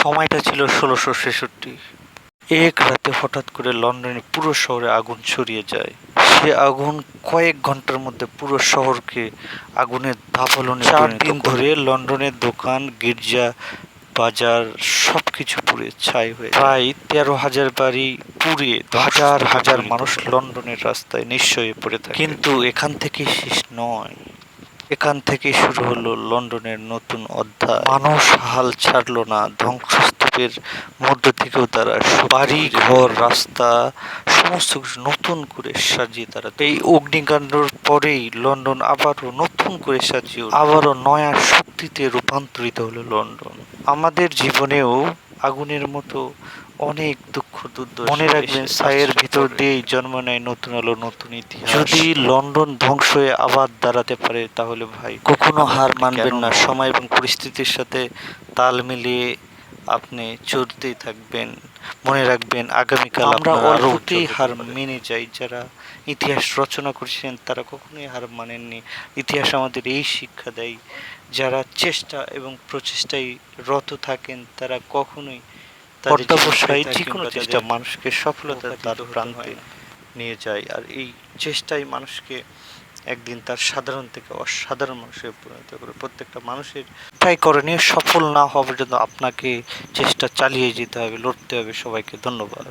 সময়টা ছিল ১৬৬৬। এক রাতে হঠাৎ করে লন্ডনের পুরো শহরে আগুন ছড়িয়ে যায়। সে আগুন কয়েক ঘন্টার মধ্যে পুরো শহরকে আগুনের দাবানলে ৪ দিন ধরে লন্ডনের দোকান, গির্জা, বাজার সবকিছু পুড়ে ছাই হয়ে প্রায় ১৩,০০০ বাড়ি পুড়ে হাজার হাজার মানুষ লন্ডনের রাস্তায় নিঃস্ব হয়ে পড়ে থাকে। কিন্তু এখান থেকে শেষ নয়, এখান থেকে শুরু হলো লন্ডনের নতুন অধ্যায়। মানুষ হাল ছাড়লো না, ধ্বংসস্তূপের মধ্য থেকেও তারা বাড়ি, ঘর, রাস্তা সমস্ত কিছু নতুন করে সাজিয়ে তারা এই অগ্নিকাণ্ডের পরেই লন্ডন আবারও নতুন করে সাজিয়ে আবারও নয়া শক্তিতে রূপান্তরিত হলো লন্ডন। আমাদের জীবনেও আগুনের মতো অনেক দুঃখ দুর্দশা মনে রাখবেন, ছায়ের ভিতর দিয়েই জন্ম নেয় নতুন আলো, নতুন ইতিহাস। যদি লন্ডন ধ্বংস হয়ে আবার দাঁড়াতে পারে তাহলে ভাই কখনো হার মানবেন না। সময় এবং পরিস্থিতির সাথে তাল মিলিয়ে আপনি চলতেই থাকবেন। মনে রাখবেন, আগামীকাল আমরা অল্পতেই হার মেনে যাই। যারা ইতিহাস রচনা করেছেন তারা কখনোই হার মানেননি। ইতিহাস আমাদের এই শিক্ষা দেয়, যারা চেষ্টা এবং প্রচেষ্টায় রত থাকেন তারা কখনোই অধ্যবসায় যে কোনো চেষ্টা মানুষকে সফলতার দ্বার প্রান্তে নিয়ে যায়। আর এই চেষ্টাই মানুষকে একদিন তার সাধারণ থেকে অসাধারণ মানুষে পরিণত করে। প্রত্যেকটা মানুষের ট্রাই করণীয়, সফল না হওয়া পর্যন্ত আপনাকে চেষ্টা চালিয়ে যেতে হবে, লড়তে হবে। সবাইকে ধন্যবাদ।